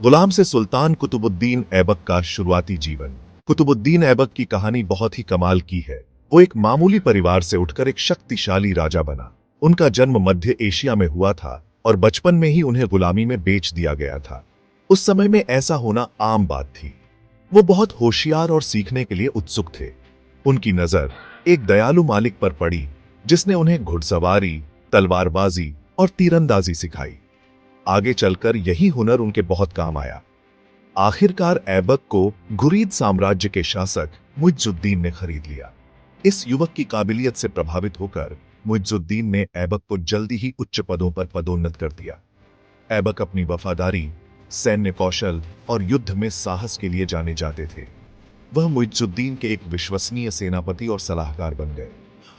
गुलाम से सुल्तान कुतुबुद्दीन ऐबक का शुरुआती जीवन। कुतुबुद्दीन ऐबक की कहानी बहुत ही कमाल की है। वो एक मामूली परिवार से उठकर एक शक्तिशाली राजा बना। उनका जन्म मध्य एशिया में हुआ था और बचपन में ही उन्हें गुलामी में बेच दिया गया था। उस समय में ऐसा होना आम बात थी। वो बहुत होशियार और सीखने के लिए उत्सुक थे। उनकी नजर एक दयालु मालिक पर पड़ी, जिसने उन्हें घुड़सवारी, तलवारबाजी और तीरंदाजी सिखाई। आगे चलकर यही हुनर उनके बहुत काम आया। आखिरकार ऐबक को घुरीद साम्राज्य के शासक मुइज़ुद्दीन ने खरीद लिया। इस युवक की काबिलियत से प्रभावित होकर मुइज़ुद्दीन ने ऐबक को जल्दी ही उच्च पदों पर पदोन्नत कर दिया। ऐबक अपनी वफादारी, सैन्य कौशल और युद्ध में साहस के लिए जाने जाते थे। वह मुइज़ुद्दीन के एक विश्वसनीय सेनापति और सलाहकार बन गए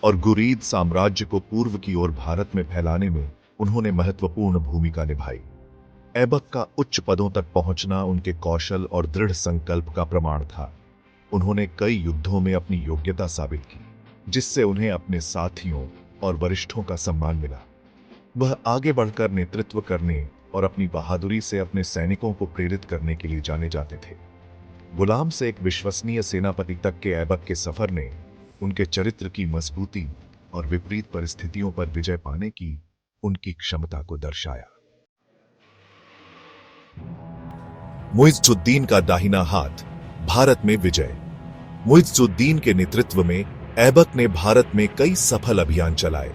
और घुरीद साम्राज्य को पूर्व की ओर भारत में फैलाने में उन्होंने महत्वपूर्ण भूमिका निभाई। ऐबक का उच्च पदों तक पहुंचना उनके कौशल और दृढ़ संकल्प का प्रमाण था। उन्होंने कई युद्धों में अपनी योग्यता साबित की, जिससे उन्हें अपने साथियों और वरिष्ठों का सम्मान मिला। वह आगे बढ़कर नेतृत्व करने और अपनी बहादुरी से अपने सैनिकों को प्रेरित करने के लिए जाने जाते थे। गुलाम से एक विश्वसनीय सेनापति तक के ऐबक के सफर ने उनके चरित्र की मजबूती और विपरीत परिस्थितियों पर विजय पाने की उनकी क्षमता को दर्शाया। मुइज़ुद्दीन का दाहिना हाथ, भारत में विजय। मुइज़ुद्दीन के नेतृत्व में ऐबक ने भारत में कई सफल अभियान चलाए।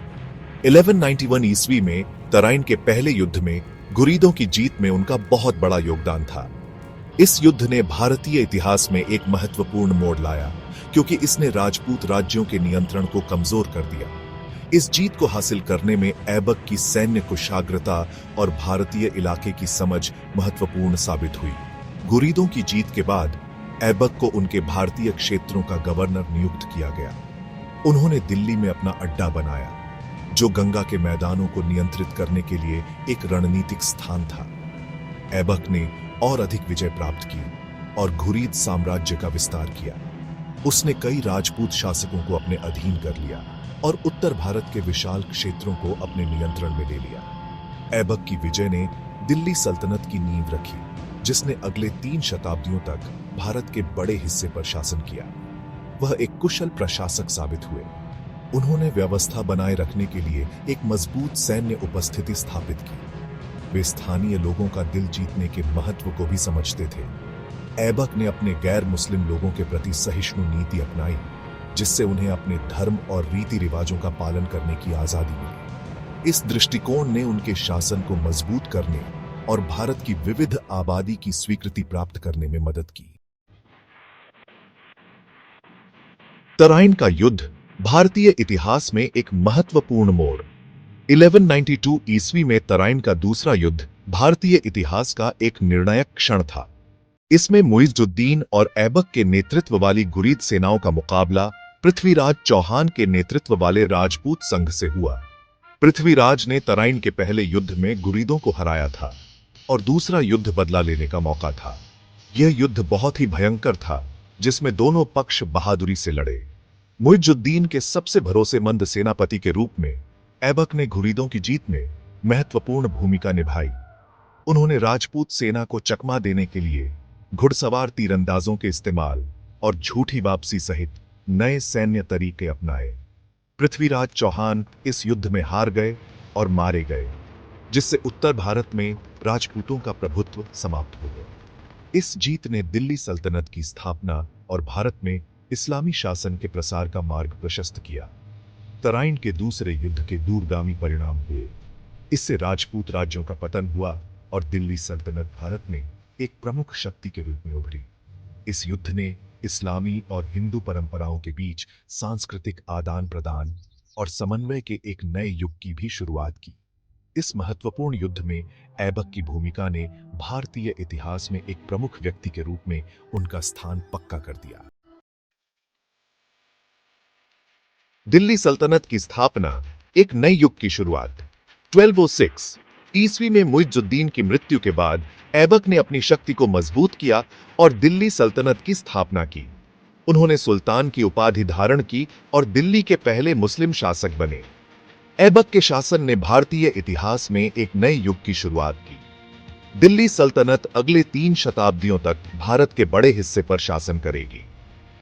1191 ईस्वी में तराइन के पहले युद्ध में घुरीदों की जीत में उनका बहुत बड़ा योगदान था। इस युद्ध ने भारतीय इतिहास में एक महत्वपूर्ण मोड़ लाया, क्योंकि इसने राजपूत राज्यों के नियंत्रण को कमजोर कर दिया। इस जीत को हासिल करने में ऐबक की सैन्य कुशाग्रता और भारतीय इलाके की समझ महत्वपूर्ण साबित हुई। घुरीदों की जीत के बाद ऐबक को उनके भारतीय क्षेत्रों का गवर्नर नियुक्त किया गया। उन्होंने दिल्ली में अपना अड्डा बनाया, जो गंगा के मैदानों को नियंत्रित करने के लिए एक रणनीतिक स्थान था। ऐबक ने और अधिक विजय प्राप्त की और घुरीद साम्राज्य का विस्तार किया। उसने कई राजपूत शासकों को अपने अधीन कर लिया और उत्तर भारत के विशाल क्षेत्रों को अपने नियंत्रण में ले लिया। ऐबक की विजय ने दिल्ली सल्तनत की नींव रखी, जिसने अगले 3 शताब्दियों तक भारत के बड़े हिस्से पर शासन किया। वह एक कुशल प्रशासक साबित हुए। उन्होंने व्यवस्था बनाए रखने के लिए एक मजबूत सैन्य उपस्थिति स्थापित की। वे स्थानीय लोगों का दिल जीतने के महत्व को भी समझते थे। ऐबक ने अपने गैर मुस्लिम लोगों के प्रति सहिष्णु नीति अपनाई, जिससे उन्हें अपने धर्म और रीति रिवाजों का पालन करने की आजादी मिली। इस दृष्टिकोण ने उनके शासन को मजबूत करने और भारत की विविध आबादी की स्वीकृति प्राप्त करने में मदद की। तराइन का युद्ध भारतीय इतिहास में एक महत्वपूर्ण मोड़। 1192 ईस्वी में तराइन का दूसरा युद्ध भारतीय इतिहास का एक निर्णायक क्षण था। इसमें मुइज़ुद्दीन और ऐबक के नेतृत्व वाली घुरीद सेनाओं का मुकाबला पृथ्वीराज चौहान के नेतृत्व वाले राजपूत संघ से हुआ। पृथ्वीराज ने तराइन के पहले युद्ध में घुरीदों को हराया था और दूसरा युद्ध बदला लेने का मौका था। यह युद्ध बहुत ही भयंकर था, जिसमें दोनों पक्ष बहादुरी से लड़े। मुइज़ुद्दीन के सबसे भरोसेमंद सेनापति के रूप में ऐबक ने घुरीदों की जीत में महत्वपूर्ण भूमिका निभाई। उन्होंने राजपूत सेना को चकमा देने के लिए घुड़सवार तीरंदाजों के इस्तेमाल और झूठी वापसी सहित नए सैन्य तरीके अपनाए। पृथ्वीराज चौहान इस युद्ध में हार गए और मारे गए, जिससे उत्तर भारत में राजपूतों का प्रभुत्व समाप्त हो गया। इस जीत ने दिल्ली सल्तनत की स्थापना और भारत में इस्लामी शासन के प्रसार का मार्ग प्रशस्त किया। तराइन के दूसरे युद्ध के दूरगामी परिणाम हुए। इससे राजपूत राज्यों का पतन हुआ और दिल्ली सल्तनत भारत में एक प्रमुख शक्ति के रूप में उभरी। इस युद्ध ने इस्लामी और हिंदू परंपराओं के बीच सांस्कृतिक आदान प्रदान और समन्वय के एक नए युग की भी शुरुआत की। इस महत्वपूर्ण युद्ध में ऐबक की भूमिका ने भारतीय इतिहास में एक प्रमुख व्यक्ति के रूप में उनका स्थान पक्का कर दिया। दिल्ली सल्तनत की स्थापना, एक नए युग की शुरुआत। 1206 ईस्वी में मुइज़ुद्दीन की मृत्यु के बाद ऐबक ने अपनी शक्ति को मजबूत किया और दिल्ली सल्तनत की स्थापना की। उन्होंने सुल्तान की उपाधि धारण की और दिल्ली के पहले मुस्लिम शासक बने। ऐबक के शासन ने भारतीय इतिहास में एक नए युग की शुरुआत की। दिल्ली सल्तनत अगले 3 शताब्दियों तक भारत के बड़े हिस्से पर शासन करेगी।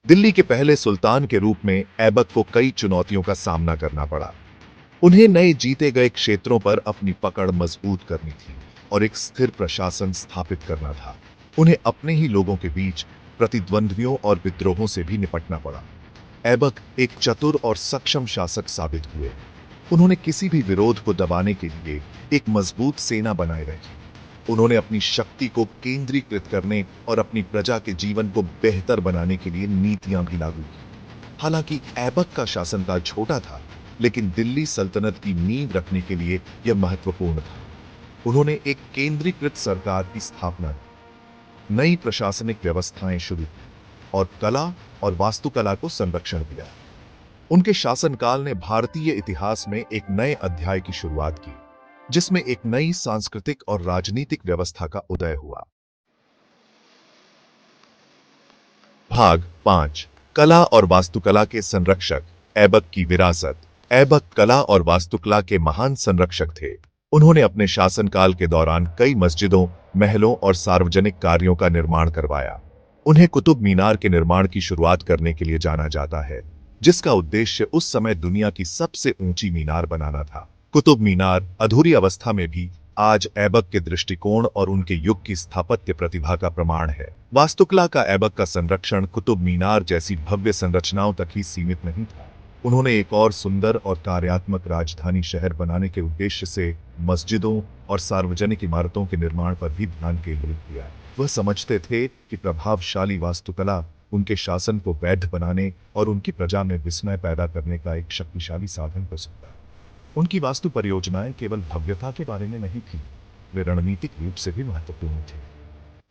दिल्ली के पहले सुल्तान के रूप में ऐबक को कई चुनौतियों का सामना करना पड़ा। उन्हें नए जीते गए क्षेत्रों पर अपनी पकड़ मजबूत करनी थी और एक स्थिर प्रशासन स्थापित करना था। उन्हें अपने ही लोगों के बीच प्रतिद्वंद्वियों और विद्रोहों से भी निपटना पड़ा। ऐबक एक चतुर और सक्षम शासक साबित हुए। उन्होंने किसी भी विरोध को दबाने के लिए एक मजबूत सेना बनाए रखी। उन्होंने अपनी शक्ति को केंद्रीकृत करने और अपनी प्रजा के जीवन को बेहतर बनाने के लिए नीतियां भी लागू की। हालांकि ऐबक का शासनकाल छोटा था, लेकिन दिल्ली सल्तनत की नींव रखने के लिए यह महत्वपूर्ण था। उन्होंने एक केंद्रीकृत सरकार की स्थापना की, नई प्रशासनिक व्यवस्थाएं शुरू की और कला और वास्तुकला को संरक्षण दिया। उनके शासनकाल ने भारतीय इतिहास में एक नए अध्याय की शुरुआत की, जिसमें एक नई सांस्कृतिक और राजनीतिक व्यवस्था का उदय हुआ। भाग 5 कला और वास्तुकला के संरक्षक। ऐबक की विरासत। ऐबक कला और वास्तुकला के महान संरक्षक थे। उन्होंने अपने शासनकाल के दौरान कई मस्जिदों, महलों और सार्वजनिक कार्यों का निर्माण करवाया। उन्हें कुतुब मीनार के निर्माण की शुरुआत करने के लिए जाना जाता है, जिसका उद्देश्य उस समय दुनिया की सबसे ऊंची मीनार बनाना था। कुतुब मीनार अधूरी अवस्था में भी आज ऐबक के दृष्टिकोण और उनके युग की स्थापत्य प्रतिभा का प्रमाण है। वास्तुकला का ऐबक का संरक्षण कुतुब मीनार जैसी भव्य संरचनाओं तक ही सीमित नहीं था। उन्होंने एक और सुंदर और कार्यात्मक राजधानी शहर बनाने के उद्देश्य से मस्जिदों और सार्वजनिक इमारतों के निर्माण पर भी ध्यान केंद्रित किया। वह समझते थे कि प्रभावशाली वास्तुकला उनके शासन को वैध बनाने और उनकी प्रजा में विस्मय पैदा करने का एक शक्तिशाली साधन हो सकता है। उनकी वास्तु परियोजनाएं केवल भव्यता के बारे में नहीं थी, वे रणनीतिक रूप से भी महत्वपूर्ण थे।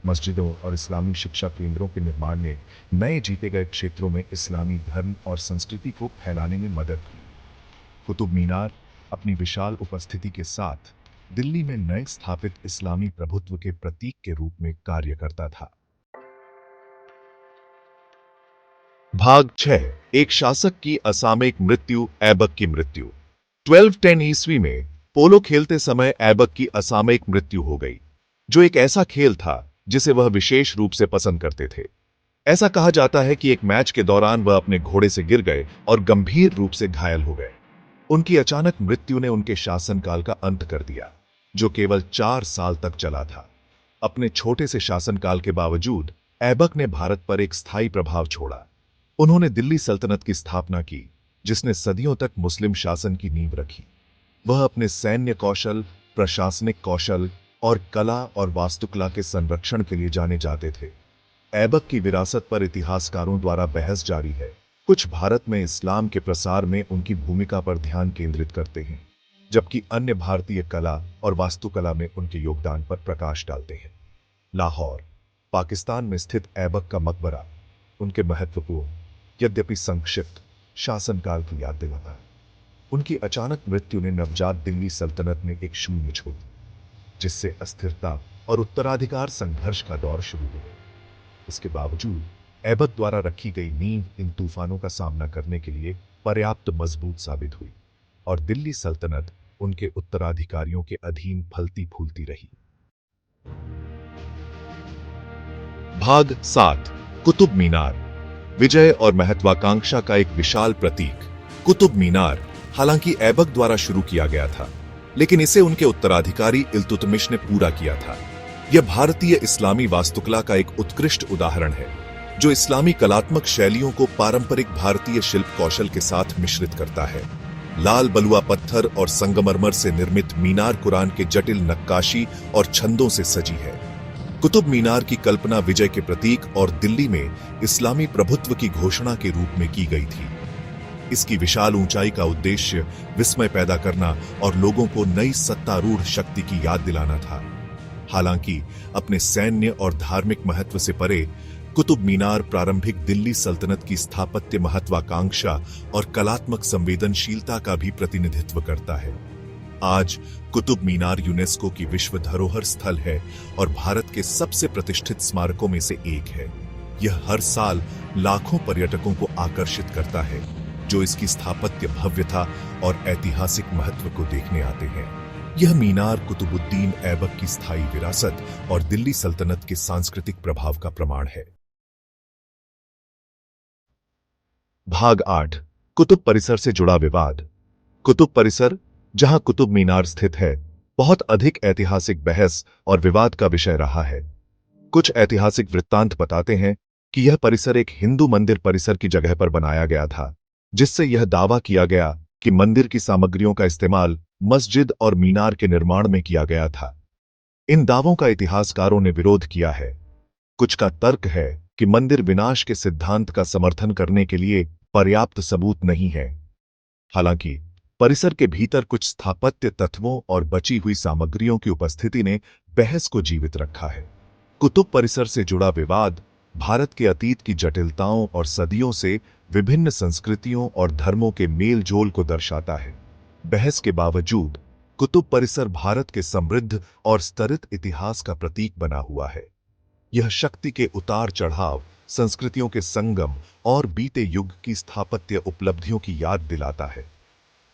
मस्जिदों और इस्लामी शिक्षा केंद्रों के निर्माण ने नए जीते गए क्षेत्रों में इस्लामी धर्म और संस्कृति को फैलाने में मदद की। कुतुब मीनार अपनी विशाल उपस्थिति के साथ दिल्ली में नए स्थापित इस्लामी प्रभुत्व के प्रतीक के रूप में कार्य करता था। भाग 6 एक शासक की असामयिक मृत्यु। ऐबक की मृत्यु। 1210 ईस्वी में पोलो खेलते समय ऐबक की असामयिक मृत्यु हो गई, जो एक ऐसा खेल था जिसे वह विशेष रूप से पसंद करते थे। ऐसा कहा जाता है कि एक मैच के दौरान वह अपने घोड़े से गिर गए और गंभीर रूप से घायल हो गए। उनकी अचानक मृत्यु ने उनके शासनकाल का अंत कर दिया, जो केवल 4 साल तक चला था। अपने छोटे से शासनकाल के बावजूद ऐबक ने भारत पर एक स्थायी प्रभाव छोड़ा। उन्होंने दिल्ली सल्तनत की स्थापना की, जिसने सदियों तक मुस्लिम शासन की नींव रखी। वह अपने सैन्य कौशल, प्रशासनिक कौशल और कला और वास्तुकला के संरक्षण के लिए जाने जाते थे। ऐबक की विरासत पर इतिहासकारों द्वारा बहस जारी है। कुछ भारत में इस्लाम के प्रसार में उनकी भूमिका पर ध्यान केंद्रित करते हैं, जबकि अन्य भारतीय कला और वास्तुकला में उनके योगदान पर प्रकाश डालते हैं। लाहौर, पाकिस्तान में स्थित ऐबक का मकबरा उनके महत्वपूर्ण, यद्यपि संक्षिप्त, शासनकाल की याद दिलाता है। उनकी अचानक मृत्यु ने नवजात दिल्ली सल्तनत में एक शून्य छोड़ दिया, जिससे अस्थिरता और उत्तराधिकार संघर्ष का दौर शुरू हुआ। इसके बावजूद ऐबक द्वारा रखी गई नींव इन तूफानों का सामना करने के लिए पर्याप्त मजबूत साबित हुई और दिल्ली सल्तनत उनके उत्तराधिकारियों के अधीन फलती फूलती रही। भाग 7 कुतुब मीनार। विजय और महत्वाकांक्षा का एक विशाल प्रतीक। कुतुब मीनार हालांकि ऐबक द्वारा शुरू किया गया था, लेकिन इसे उनके उत्तराधिकारी इल्तुतमिश ने पूरा किया था। यह भारतीय इस्लामी वास्तुकला का एक उत्कृष्ट उदाहरण है, जो इस्लामी कलात्मक शैलियों को पारंपरिक भारतीय शिल्प कौशल के साथ मिश्रित करता है। लाल बलुआ पत्थर और संगमरमर से निर्मित मीनार कुरान के जटिल नक्काशी और छंदों से सजी है। कुतुब मीनार की कल्पना विजय के प्रतीक और दिल्ली में इस्लामी प्रभुत्व की घोषणा के रूप में की गई थी। इसकी विशाल ऊंचाई का उद्देश्य विस्मय पैदा करना और लोगों को नई सत्तारूढ़ शक्ति की याद दिलाना था। हालांकि अपने सैन्य और धार्मिक महत्व से परे, कुतुब मीनार प्रारंभिक दिल्ली सल्तनत की स्थापत्य महत्वाकांक्षा और कलात्मक संवेदनशीलता का भी प्रतिनिधित्व करता है। आज कुतुब मीनार यूनेस्को की विश्व धरोहर स्थल है और भारत के सबसे प्रतिष्ठित स्मारकों में से एक है। यह हर साल लाखों पर्यटकों को आकर्षित करता है, जो इसकी स्थापत्य भव्यता और ऐतिहासिक महत्व को देखने आते हैं। यह मीनार कुतुबुद्दीन ऐबक की स्थायी विरासत और दिल्ली सल्तनत के सांस्कृतिक प्रभाव का प्रमाण है। भाग 8 कुतुब परिसर से जुड़ा विवाद। कुतुब परिसर, जहां कुतुब मीनार स्थित है, बहुत अधिक ऐतिहासिक बहस और विवाद का विषय रहा है। कुछ ऐतिहासिक वृत्तांत बताते हैं कि यह परिसर एक हिंदू मंदिर परिसर की जगह पर बनाया गया था, जिससे यह दावा किया गया कि मंदिर की सामग्रियों का इस्तेमाल मस्जिद और मीनार के निर्माण में किया गया था। इन दावों का इतिहासकारों ने विरोध किया है। कुछ का तर्क है कि मंदिर विनाश के सिद्धांत का समर्थन करने के लिए पर्याप्त सबूत नहीं है। हालांकि परिसर के भीतर कुछ स्थापत्य तत्वों और बची हुई सामग्रियों की उपस्थिति ने बहस को जीवित रखा है। कुतुब परिसर से जुड़ा विवाद भारत के अतीत की जटिलताओं और सदियों से विभिन्न संस्कृतियों और धर्मों के मेल-जोल को दर्शाता है। बहस के बावजूद कुतुब परिसर भारत के समृद्ध और स्तरित इतिहास का प्रतीक बना हुआ है। यह शक्ति के उतार-चढ़ाव, संस्कृतियों के संगम और बीते युग की स्थापत्य उपलब्धियों की याद दिलाता है।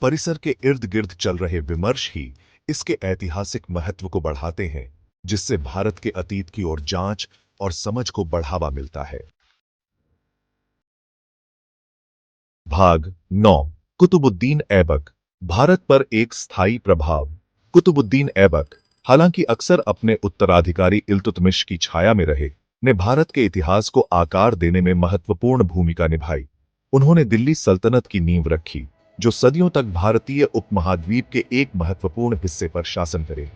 परिसर के इर्द-गिर्द चल रहे विमर्श ही इसके ऐतिहासिक महत्व को बढ़ाते हैं, जिससे भारत के अतीत की ओर जांच और समझ को बढ़ावा मिलता है। भाग 9 कुतुबुद्दीन ऐबक, भारत पर एक स्थायी प्रभाव। कुतुबुद्दीन ऐबक, हालांकि अक्सर अपने उत्तराधिकारी इल्तुतमिश की छाया में रहे, ने भारत के इतिहास को आकार देने में महत्वपूर्ण भूमिका निभाई। उन्होंने दिल्ली सल्तनत की नींव रखी, जो सदियों तक भारतीय उपमहाद्वीप के एक महत्वपूर्ण हिस्से पर शासन करे।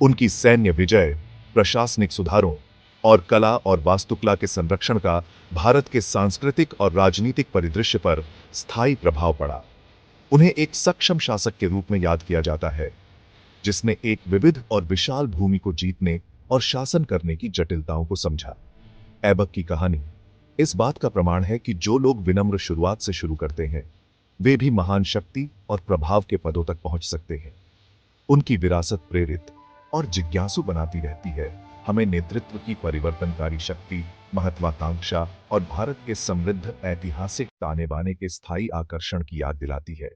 उनकी सैन्य विजय, प्रशासनिक सुधारों और कला और वास्तुकला के संरक्षण का भारत के सांस्कृतिक और राजनीतिक परिदृश्य पर स्थायी प्रभाव पड़ा। उन्हें एक सक्षम शासक के रूप में याद किया जाता है, जिसने एक विविध और विशाल भूमि को जीतने और शासन करने की जटिलताओं को समझा। ऐबक की कहानी इस बात का प्रमाण है कि जो लोग विनम्र शुरुआत से शुरू करते हैं, वे भी महान शक्ति और प्रभाव के पदों तक पहुंच सकते हैं। उनकी विरासत प्रेरित और जिज्ञासु बनाती रहती है, हमें नेतृत्व की परिवर्तनकारी शक्ति, महत्वाकांक्षा और भारत के समृद्ध ऐतिहासिक ताने बाने के स्थायी आकर्षण की याद दिलाती है।